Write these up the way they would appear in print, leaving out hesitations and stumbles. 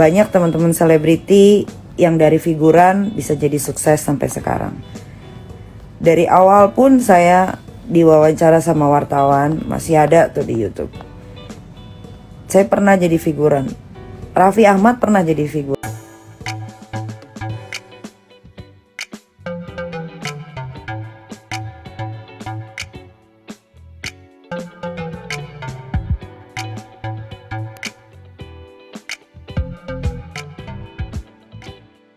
banyak teman-teman selebriti yang dari figuran bisa jadi sukses sampai sekarang. Dari awal pun saya diwawancara sama wartawan, masih ada tuh di YouTube. Saya pernah jadi figuran. Raffi Ahmad pernah jadi figuran.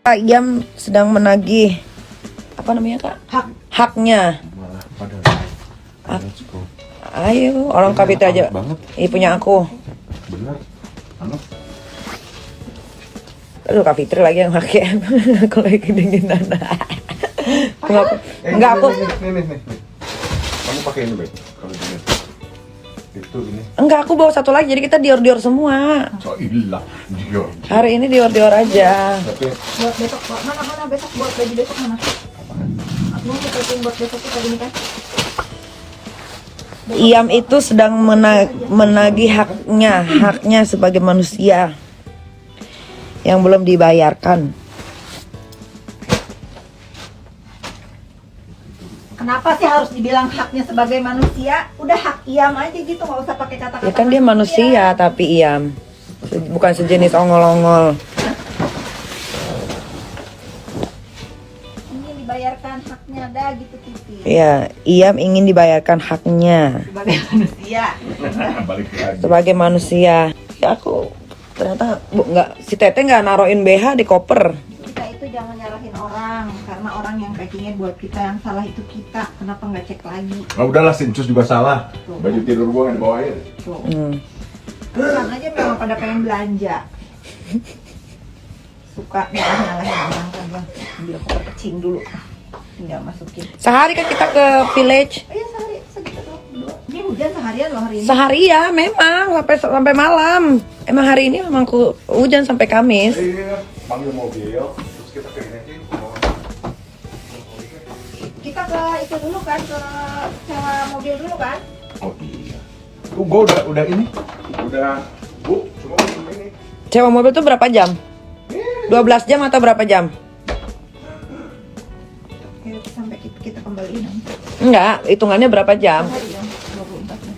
Pak Iyam sedang menagih apa namanya Kak? Haknya. Malah pada Ayo, orang kapita aja. Ini punya aku. bener anak Aduh, Kak Fitri lagi yang pakai. Aku lagi kedinginan. Enggak aku. Nih. Kamu pakai ini, Baik. Kalau ini. Itu ini. Enggak, aku bawa satu lagi. Jadi kita dior-dior semua. Oh, ilah. Dior. Hari ini dior-dior aja. Tapi Buat besok, mana besok buat baju besok mana? Aku mau packing buat besok kita gini kan? Iyam itu sedang menagih haknya sebagai manusia yang belum dibayarkan. Kenapa sih harus dibilang haknya sebagai manusia? Udah hak Iyam aja gitu, nggak usah pakai kata-kata. Ya kan dia manusia tapi Iyam bukan sejenis ongol-ongol. Ini dibayarkan haknya dah gitu titik. Ya, Iyam ingin dibayarkan haknya Sebagai manusia. balik lagi. sebagai manusia. Ya aku ternyata si Tete nggak naruhin BH di koper. Kita itu jangan nyalahin orang, karena orang yang packingnya buat kita, yang salah itu kita. Kenapa nggak cek lagi? Oh, udahlah, Sincus juga salah. Baju tidur gua nggak dibawain. Tuh. Kan aja memang pada pengen belanja. Suka nyalahin orang kan bang. Ambil koper kecing dulu. Tinggal masukin. Sehari kan kita ke village. Iya sehari segitu doang. Ini hujan seharian loh hari ini. Sehari ya memang sampai malam. Emang hari ini memang hujan sampai Kamis. Iya, panggil mobil, terus kita ke ini. Kita ke itu dulu kan, ke sewa mobil dulu kan. Oh iya. Tuh gua udah ini. Udah, Bu, cuma ini. Sewa mobil tuh berapa jam? 12 jam atau berapa jam? Ya, sampai kita kembaliin nanti. Enggak, hitungannya berapa jam? Hari ya, 24 ya.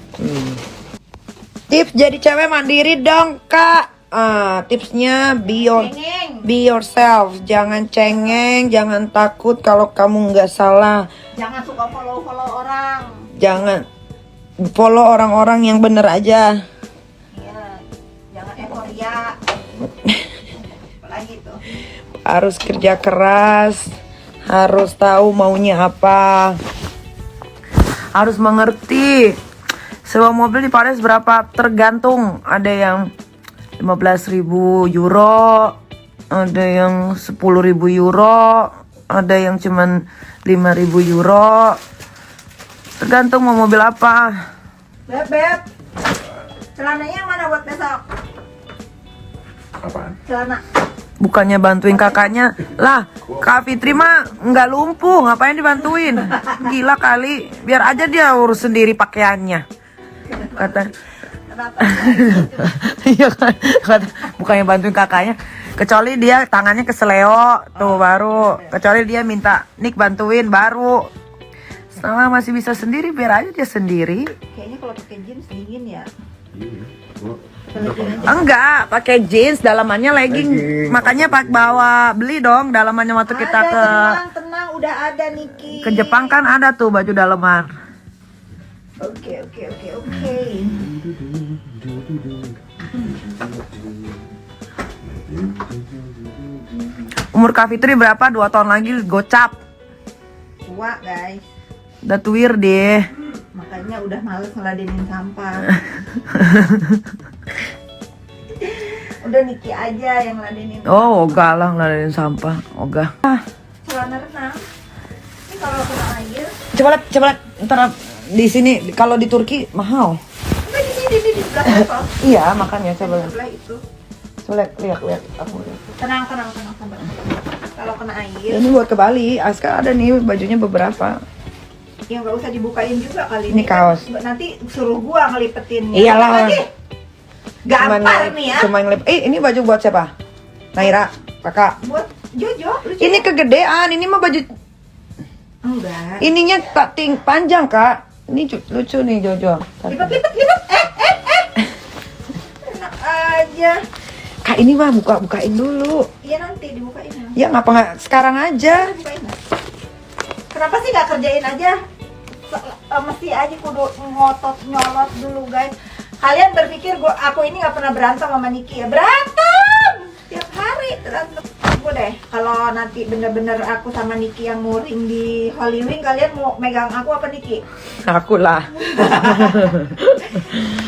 Tips jadi cewek mandiri dong Kak. Tipsnya Cengeng. be yourself. Jangan cengeng, jangan takut kalau kamu nggak salah. Jangan suka follow orang. Jangan follow orang-orang yang bener aja. Iya. Jangan euforia. Apalagi tuh. Harus kerja keras, harus tahu maunya apa, harus mengerti. Sewa mobil di Paris berapa? Tergantung. Ada yang 15.000 euro, ada yang 10.000 euro, ada yang cuman 5.000 euro. Tergantung mau mobil apa. Beb. Celananya yang mana buat besok? Apaan? Celana. Bukannya bantuin kakaknya lah, Kak Fitri mah nggak lumpuh, ngapain dibantuin? Gila kali, biar aja dia urus sendiri pakaiannya. Kata, Kenapa? iya kan, kata, bukannya bantuin kakaknya, kecuali dia tangannya keseleo tuh baru, kecuali dia minta Nik bantuin baru. Selama masih bisa sendiri, biar aja dia sendiri. Kayaknya kalau pakai jeans dingin ya. Iya. Gua Enggak, pakai jeans, dalamannya legging. Makanya beli dong dalamannya waktu kita ke tenang, udah ada Niki. ke Jepang kan ada tuh baju dalaman. Oke. Umur Kak Fitri berapa? 2 tahun lagi gocap. Tua guys. Udah tuir deh. Makanya udah males ngeladenin sampah. Udah Niki aja yang ngeladenin. Oh, ogah lah ngeladenin sampah. Ogah. Celana renang. Ini kalau kena air. Coba lihat. Ntar di sini kalau di Turki mahal. Enggak di sini di sebelah apa? Iya, makanya coba Di lihat. sebelah itu. Coba lihat aku lihat. Tenang sabar. Kalau kena air, Ini buat ke Bali. Aska ada nih bajunya beberapa. ya nggak usah dibukain juga kali Ini kan. kaos. Nanti suruh gua ngelipetin. Iyalah. Gampar nih ya. Cuma ini baju buat siapa? Naira, kakak. Buat Jojo, lucu. Ini kegedean, ini mah baju Enggak. ininya tak panjang kak. Ini lucu nih Jojo. Lipat. Enak aja. Kak ini mah bukain dulu. Iya nanti dibukain ya. Ya ngapa nggak sekarang aja? Dibukain lah. Kenapa sih nggak kerjain aja? Mesti aja kudu ngotot nyolot dulu guys. Kalian berpikir aku ini nggak pernah berantem sama Niki ya? Berantem tiap hari berantem. Aku deh kalau nanti bener-bener aku sama Niki yang muring di Hollywood, kalian mau megang aku apa Niki? Aku lah.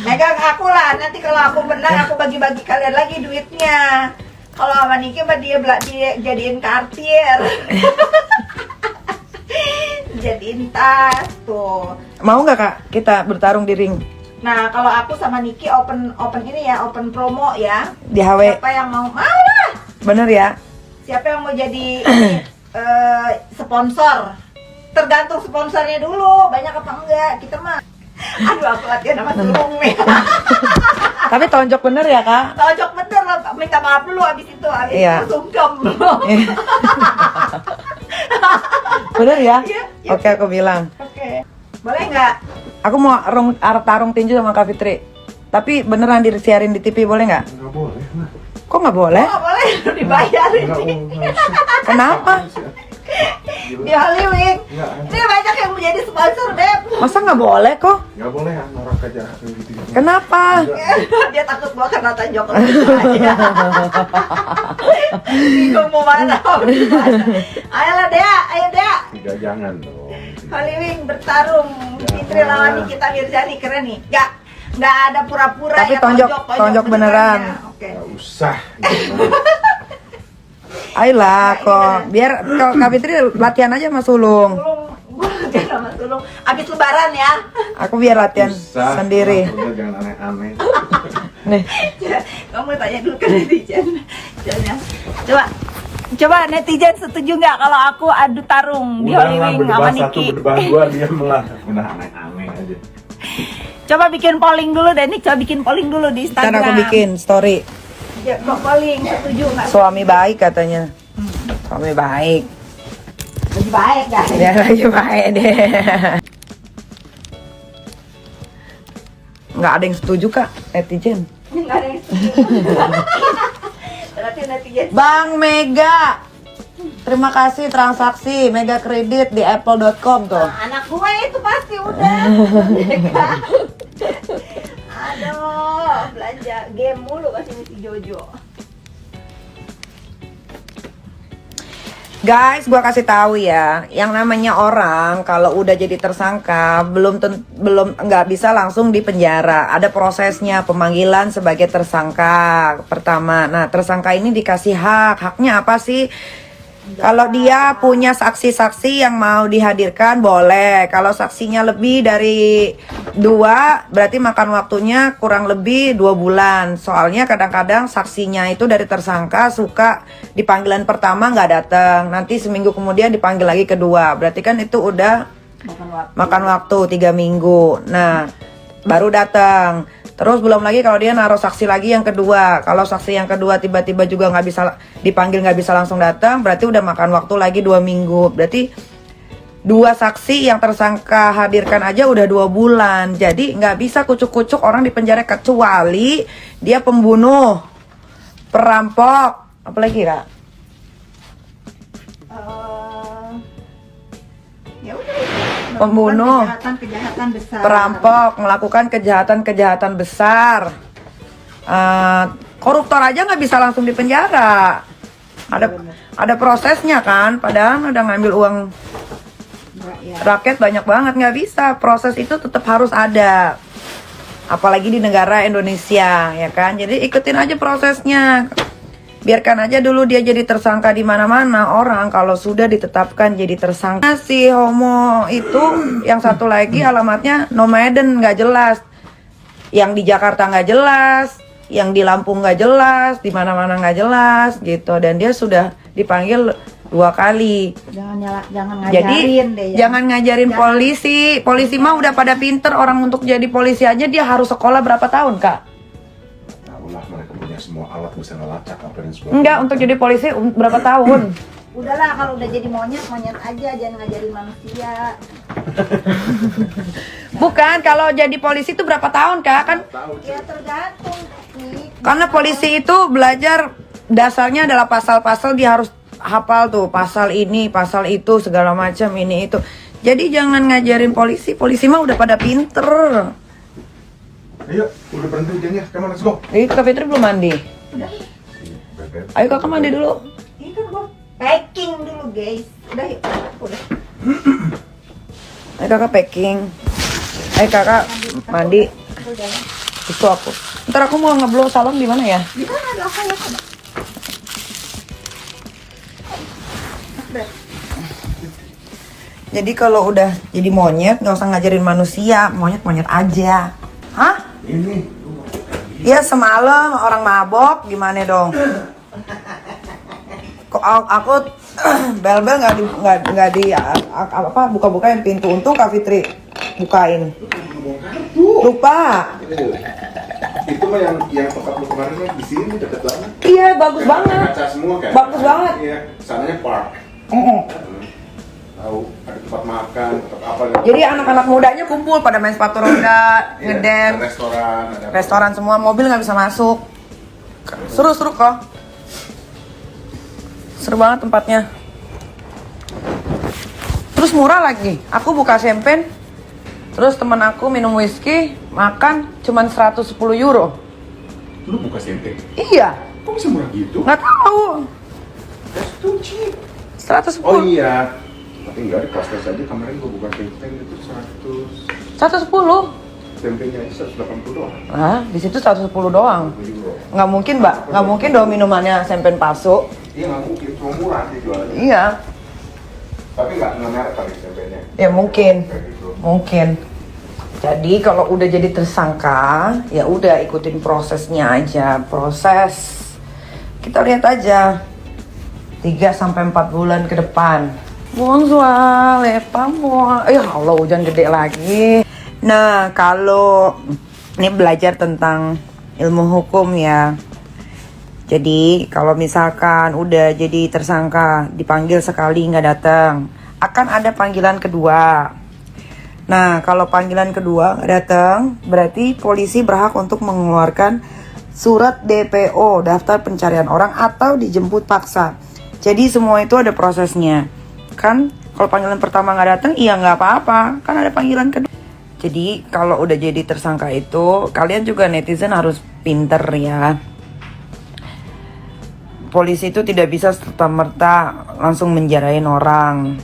Megang aku lah. Nanti kalau aku menang aku bagi-bagi kalian lagi duitnya. Kalau sama Niki mah dia jadiin Cartier. Jadiin tas tuh. Mau nggak kak kita bertarung di ring Nah kalau aku sama Niki open ini ya, open promo ya. di HW? Siapa yang mau lah? Bener ya? Siapa yang mau jadi sponsor? Tergantung sponsornya dulu, banyak apa enggak. Kita mah, aduh aku latihan sama sulung nih. Tapi tonjok bener ya kak? Tojok bener lah, minta maaf dulu abis itu, Iya. itu sungkem. Bener ya? Iya. Oke aku bilang. Oke, boleh nggak? Aku mau tarung tinju sama Kak Fitri. Tapi beneran disiarin di TV boleh nggak? Nggak boleh. Nah. Kok nggak boleh? Oh, boleh, dibayarin Nggak, nih. nggak usah. Kenapa? Di Hollywood. Nggak, Ini banyak yang menjadi sponsor, Beb. Masa nggak boleh kok? nggak boleh ya norak aja gitu. Kenapa? Dia takut gua kena tonjok. Bingung mau mana? Ayolah Dea, ayo Dea. Tidak, jangan dong. Hollywood bertarung. Fitri lawan Nikita Mirzani, keren nih. Nggak ada pura-pura. Tapi ya, tonjok beneran. ya. Oke. Nggak usah. Ayolah kok. Biar kalau Kak Fitri latihan aja sama Sulung. Gua latihan sama Sulung. Abis lebaran ya. Aku biar latihan Usah, sendiri. udah, jangan aneh-aneh. Nih. Kamu tanya dulu ke netizen. Coba netizen setuju nggak kalau aku adu tarung di Hollywood sama Niki? Berdebat gua dia malah udah aneh-aneh aja. Coba bikin polling dulu deh, nih coba bikin polling dulu di Ntar Instagram. aku bikin story. Ya, kok polling setuju nggak? Suami baik katanya. Suami baik. Lebih baik guys. Ya lagi baik deh. Nggak ada yang setuju kak netizen. Nggak ada yang setuju. Berarti netizen. Bang Mega, terima kasih transaksi Mega Kredit di apple.com tuh. Anak gue itu pasti udah. Aduh, belanja game mulu kasih si Jojo. Guys, gua kasih tahu ya, yang namanya orang kalau udah jadi tersangka belum nggak bisa langsung di penjara. Ada prosesnya pemanggilan sebagai tersangka pertama. Nah, tersangka ini dikasih haknya apa sih? Kalau dia punya saksi-saksi yang mau dihadirkan boleh. Kalau saksinya lebih dari 2 berarti makan waktunya kurang lebih 2 bulan. Soalnya kadang-kadang saksinya itu dari tersangka suka di panggilan pertama nggak datang. Nanti seminggu kemudian dipanggil lagi kedua. Berarti kan itu udah makan waktu 3 minggu. Nah baru datang. Terus belum lagi kalau dia naruh saksi lagi yang kedua. Kalau saksi yang kedua tiba-tiba juga nggak bisa dipanggil, nggak bisa langsung datang, berarti udah makan waktu lagi 2 minggu. Berarti 2 saksi yang tersangka hadirkan aja udah 2 bulan. Jadi nggak bisa kucuk-kucuk orang di penjara kecuali dia pembunuh, perampok, apalagi kak? Ya udah itu. Pembunuh, Kejahatan besar. perampok, melakukan kejahatan besar. Koruptor aja nggak bisa langsung dipenjara. Ada prosesnya kan, padahal udah ngambil uang rakyat banyak banget, nggak bisa. Proses itu tetap harus ada. Apalagi di negara Indonesia, ya kan? Jadi ikutin aja prosesnya. Biarkan aja dulu dia jadi tersangka di mana-mana. Orang kalau sudah ditetapkan jadi tersangka, si homo itu yang satu lagi alamatnya nomaden nggak jelas, yang di Jakarta nggak jelas, yang di Lampung nggak jelas, di mana-mana nggak jelas gitu. Dan dia sudah dipanggil 2 kali. Jangan ngajarin Jadi deh. jangan ngajarin polisi. Polisi mah udah pada pinter. Orang untuk jadi polisi aja dia harus sekolah berapa tahun kak? Tahu lah mereka punya punya semua alat bisa ngelacak apa dan semua. Enggak, untuk jadi polisi berapa tahun? Udahlah kalau udah jadi monyet aja, jangan ngajarin manusia. Bukan, kalau jadi polisi itu berapa tahun Kak? Kan Tahu. Ya tergantung nih. karena polisi itu belajar dasarnya adalah pasal-pasal, dia harus hafal tuh pasal ini, pasal itu, segala macam ini itu. Jadi jangan ngajarin polisi mah udah pada pinter. Ayo, udah berhenti hujannya. Come on, let's go. Kak Fitri belum mandi. Beb. Ayo kakak mandi dulu. Ini kan gua packing dulu guys. Udah yuk, udah. Ayo kakak packing. Ayo kakak mandi. Udah. Itu aku. Ntar aku mau ngeblow salon di mana ya? Di mana ada apa ya? Udah. Jadi kalau udah jadi monyet nggak usah ngajarin manusia, monyet aja. Hah? Ini. Iya semalam orang mabok gimana dong? Kok aku bel-bel nggak di apa buka-bukain pintu, untung Kak Fitri bukain. Lupa. Itu mah yang tempat lu kemarin mah di sini deket banget. Iya bagus banget. Kaca semua kan? Bagus banget. Iya, sananya park. Tahu ada tempat makan, tempat apa gitu. Jadi anak-anak mudanya kumpul pada main sepatu roda, Iya, ngedance, ada restoran, ada apa. restoran semua, mobil nggak bisa masuk. Seru kok. Seru banget tempatnya. Terus murah lagi. Aku buka champagne, terus teman aku minum whisky, makan cuman 110 euro. Lu buka sente? Iya, Kok bisa murah gitu? nggak tahu. That's too cheap. 110. Oh iya. Tapi enggak di Kostas aja kemarin gua buka sente itu 110. tempenya 180 doang. Nah, di situ 110 doang. 1 euro. Nggak mungkin, Mbak. Nggak mungkin dong minumannya champagne palsu. Iya nggak mungkin, cuma murah dijualnya. Iya, Tapi nggak merek kali tempenya. ya mungkin. Kayak gitu. Mungkin. Jadi kalau udah jadi tersangka, ya udah ikutin prosesnya aja. Proses. Kita lihat aja. 3 sampai 4 bulan ke depan. Bonsoir, ya Allah hujan gede lagi. Nah, kalau ini belajar tentang ilmu hukum ya. Jadi kalau misalkan udah jadi tersangka, dipanggil sekali nggak datang, akan ada panggilan kedua. Nah, kalau panggilan kedua nggak datang, berarti polisi berhak untuk mengeluarkan surat DPO, daftar pencarian orang, atau dijemput paksa. Jadi semua itu ada prosesnya. Kan kalau panggilan pertama nggak datang, iya nggak apa-apa, kan ada panggilan kedua. Jadi kalau udah jadi tersangka itu, kalian juga netizen harus pinter ya. Polisi itu tidak bisa serta-merta langsung menjarain orang.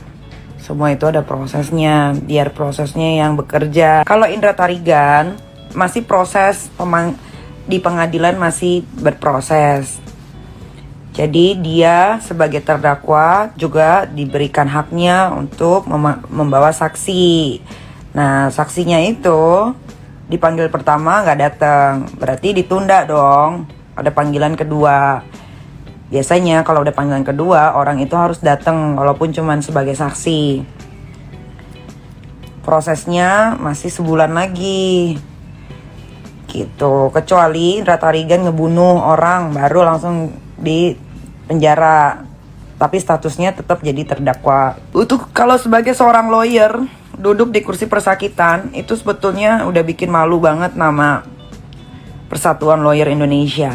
Semua itu ada prosesnya, biar prosesnya yang bekerja. Kalau Indra Tarigan masih proses di pengadilan masih berproses. Jadi dia sebagai terdakwa juga diberikan haknya untuk membawa saksi. Nah, saksinya itu dipanggil pertama nggak datang, berarti ditunda dong. Ada panggilan kedua. Biasanya kalau udah panggilan kedua, orang itu harus datang walaupun cuma sebagai saksi. Prosesnya masih sebulan lagi. Gitu. Kecuali Indra Tarigan ngebunuh orang, baru langsung di penjara. Tapi statusnya tetap jadi terdakwa. Untuk kalau sebagai seorang lawyer duduk di kursi persakitan, itu sebetulnya udah bikin malu banget nama Persatuan Lawyer Indonesia.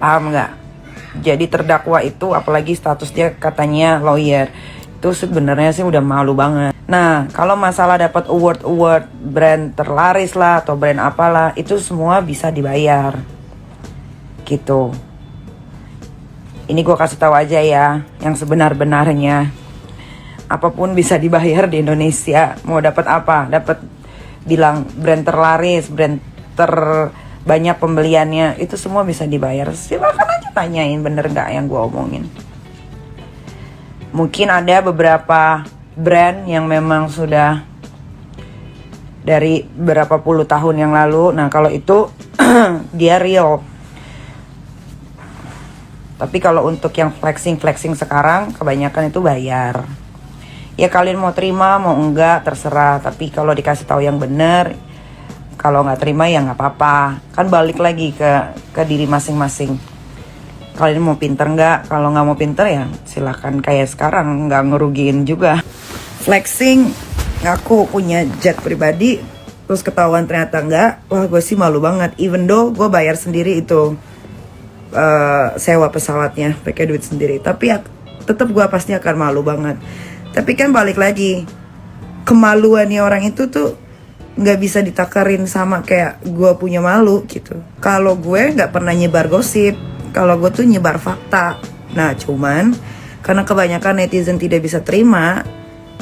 Paham nggak? Jadi terdakwa itu, apalagi statusnya katanya lawyer, itu sebenarnya sih udah malu banget. Nah, kalau masalah dapat award brand terlaris lah atau brand apalah, itu semua bisa dibayar. Gitu. Ini gue kasih tahu aja ya, yang sebenar-benarnya. Apapun bisa dibayar di Indonesia. Mau dapat apa? Dapat bilang brand terlaris, brand terbanyak pembeliannya, itu semua bisa dibayar. Silakan aja tanyain bener nggak yang gue omongin. Mungkin ada beberapa brand yang memang sudah dari berapa puluh tahun yang lalu. Nah kalau itu dia real. Tapi kalau untuk yang flexing sekarang, kebanyakan itu bayar. Ya kalian mau terima, mau enggak, terserah. Tapi kalau dikasih tahu yang benar, Kalau nggak terima ya nggak apa-apa. Kan balik lagi ke diri masing-masing. Kalian mau pinter nggak? Kalau nggak mau pinter ya silakan kayak sekarang, nggak ngerugiin juga. Flexing, ngaku punya jet pribadi, terus ketahuan ternyata nggak. Wah, gue sih malu banget. Even though gue bayar sendiri itu sewa pesawatnya, pakai duit sendiri. Tapi ya, tetap gue pasti akan malu banget. Tapi kan balik lagi, kemaluannya orang itu tuh nggak bisa ditakarin sama kayak gue punya malu gitu. Kalau gue nggak pernah nyebar gosip, kalau gue tuh nyebar fakta. Nah cuman karena kebanyakan netizen tidak bisa terima,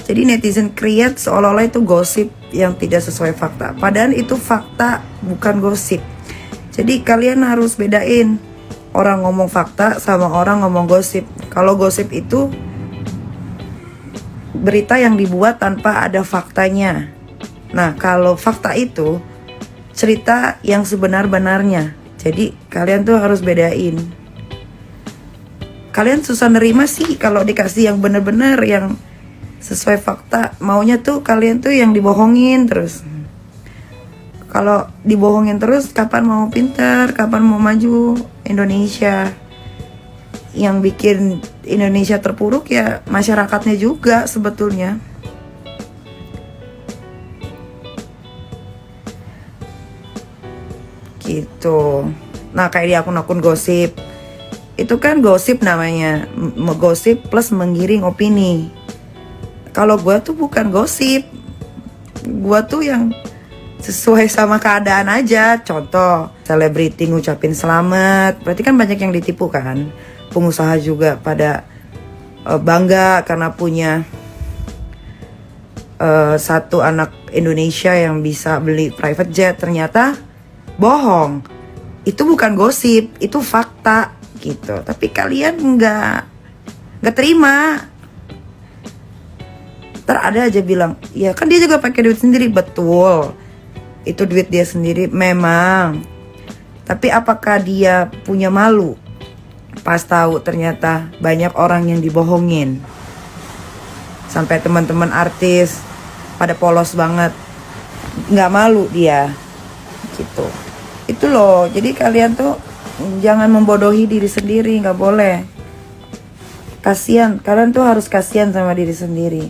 jadi netizen create seolah-olah itu gosip yang tidak sesuai fakta. Padahal itu fakta, bukan gosip. Jadi kalian harus bedain orang ngomong fakta sama orang ngomong gosip. Kalau gosip itu berita yang dibuat tanpa ada faktanya. Nah, kalau fakta itu cerita yang sebenar-benarnya. Jadi kalian tuh harus bedain. Kalian susah nerima sih kalau dikasih yang benar-benar, yang sesuai fakta. Maunya tuh kalian tuh yang dibohongin terus. Kalau dibohongin terus, kapan mau pintar, kapan mau maju Indonesia? Yang bikin Indonesia terpuruk ya masyarakatnya juga sebetulnya. Gitu. Nah kayak di akun-akun gosip, itu kan gosip namanya, gosip plus menggiring opini. Kalau gue tuh bukan gosip, gue tuh yang sesuai sama keadaan aja. Contoh, selebriti ngucapin selamat, berarti kan banyak yang ditipu kan. Pengusaha juga pada bangga karena punya satu anak Indonesia yang bisa beli private jet. Ternyata bohong. Itu bukan gosip, itu fakta gitu. Tapi kalian nggak terima. Ntar ada aja bilang, ya kan dia juga pakai duit sendiri. Betul, itu duit dia sendiri memang. Tapi apakah dia punya malu pas tahu ternyata banyak orang yang dibohongin? Sampai teman-teman artis pada polos banget, nggak malu dia gitu. Itu loh, jadi kalian tuh jangan membodohi diri sendiri, nggak boleh. Kasian, kalian tuh harus kasihan sama diri sendiri.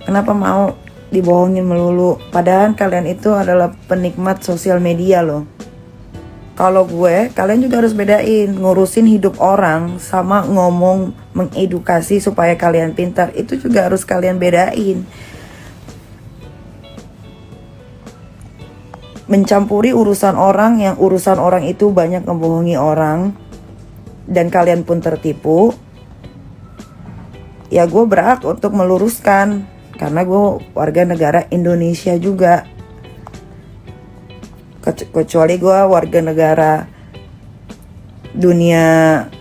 Kenapa mau dibohongin melulu? Padahal kalian itu adalah penikmat sosial media loh. Kalau gue, kalian juga harus bedain ngurusin hidup orang sama ngomong mengedukasi supaya kalian pintar. Itu juga harus kalian bedain. Mencampuri urusan orang yang urusan orang itu banyak membohongi orang dan kalian pun tertipu, ya gue berhak untuk meluruskan karena gue warga negara Indonesia juga. Kecuali gue warga negara dunia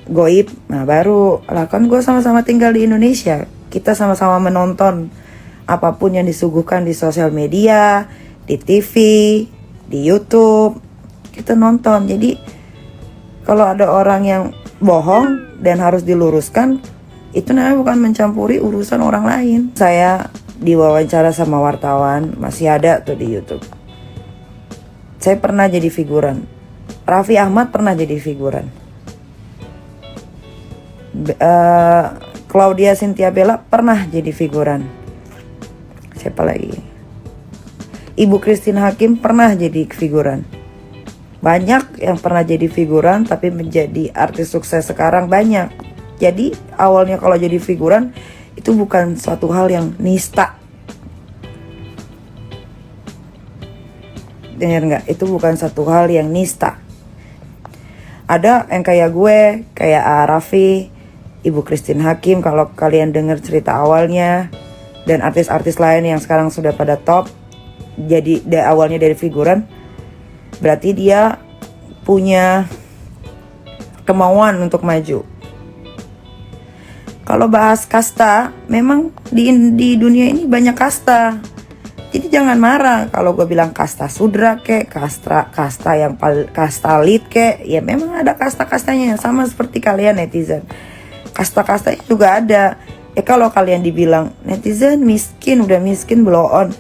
goib, nah baru lah kan gue sama-sama tinggal di Indonesia, kita sama-sama menonton apapun yang disuguhkan di sosial media, di TV, di YouTube, kita nonton. Jadi kalau ada orang yang bohong dan harus diluruskan, itu namanya bukan mencampuri urusan orang lain. Saya diwawancara sama wartawan, masih ada tuh di YouTube. Saya pernah jadi figuran. Raffi Ahmad pernah jadi figuran. Claudia Cynthia Bella pernah jadi figuran. Siapa lagi? Ibu Christine Hakim pernah jadi figuran. Banyak yang pernah jadi figuran tapi menjadi artis sukses sekarang banyak. Jadi awalnya kalau jadi figuran itu bukan suatu hal yang nista. Dengar nggak? Itu bukan satu hal yang nista. Ada yang kayak gue, kayak Raffi, Ibu Christine Hakim, kalau kalian dengar cerita awalnya, dan artis-artis lain yang sekarang sudah pada top, jadi awalnya dari figuran, berarti dia punya kemauan untuk maju. Kalau bahas kasta, memang di dunia ini banyak kasta. Jadi jangan marah kalau gue bilang kasta sudra kek, kasta yang kasta elit kek, ya memang ada kasta-kastanya yang sama seperti kalian netizen. Kasta-kastanya juga ada. Kalau kalian dibilang netizen miskin, udah miskin blow on,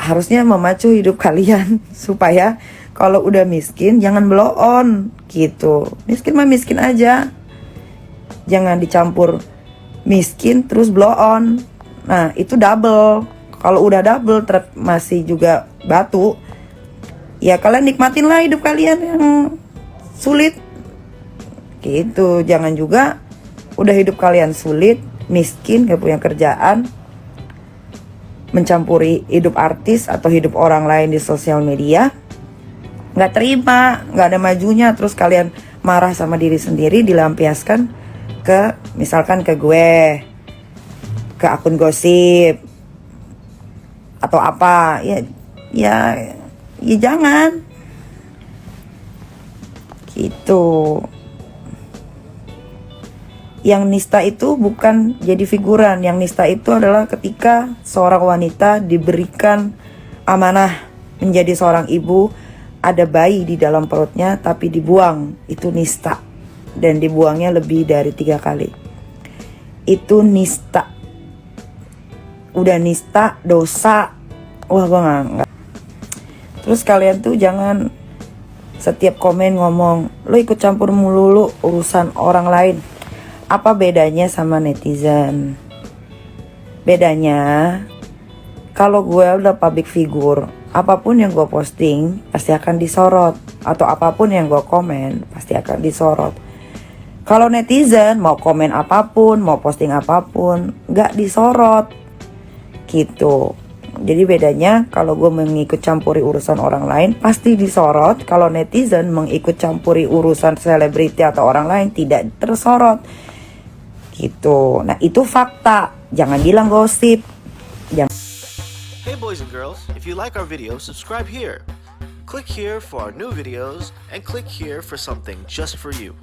harusnya memacu hidup kalian supaya kalau udah miskin jangan blow on gitu. Miskin mah miskin aja, jangan dicampur miskin terus blow on. Nah itu double. Kalau udah double masih juga batu, ya kalian nikmatin lah hidup kalian yang sulit gitu. Jangan juga udah hidup kalian sulit, miskin, gak punya kerjaan, mencampuri hidup artis atau hidup orang lain di sosial media, nggak terima, nggak ada majunya, terus kalian marah sama diri sendiri, dilampiaskan ke misalkan ke gue, ke akun gosip atau apa, ya jangan gitu. Yang nista itu bukan jadi figuran, yang nista itu adalah ketika seorang wanita diberikan amanah menjadi seorang ibu, ada bayi di dalam perutnya tapi dibuang, itu nista. Dan dibuangnya lebih dari 3 kali, itu nista. Udah nista, dosa. Wah gue gak. Terus kalian tuh jangan setiap komen ngomong lo ikut campur mulu urusan orang lain. Apa bedanya sama netizen? Bedanya, kalau gue udah public figure, apapun yang gue posting pasti akan disorot, atau apapun yang gue komen pasti akan disorot. Kalau netizen mau komen apapun, mau posting apapun, gak disorot gitu. Jadi bedanya, kalau gue mengikut campuri urusan orang lain pasti disorot. Kalau netizen mengikut campuri urusan selebriti atau orang lain tidak tersorot gitu. Nah itu fakta, jangan bilang gosip. Hey boys and girls, if you like our video, subscribe here. Click here for our new videos and click here for something just for you.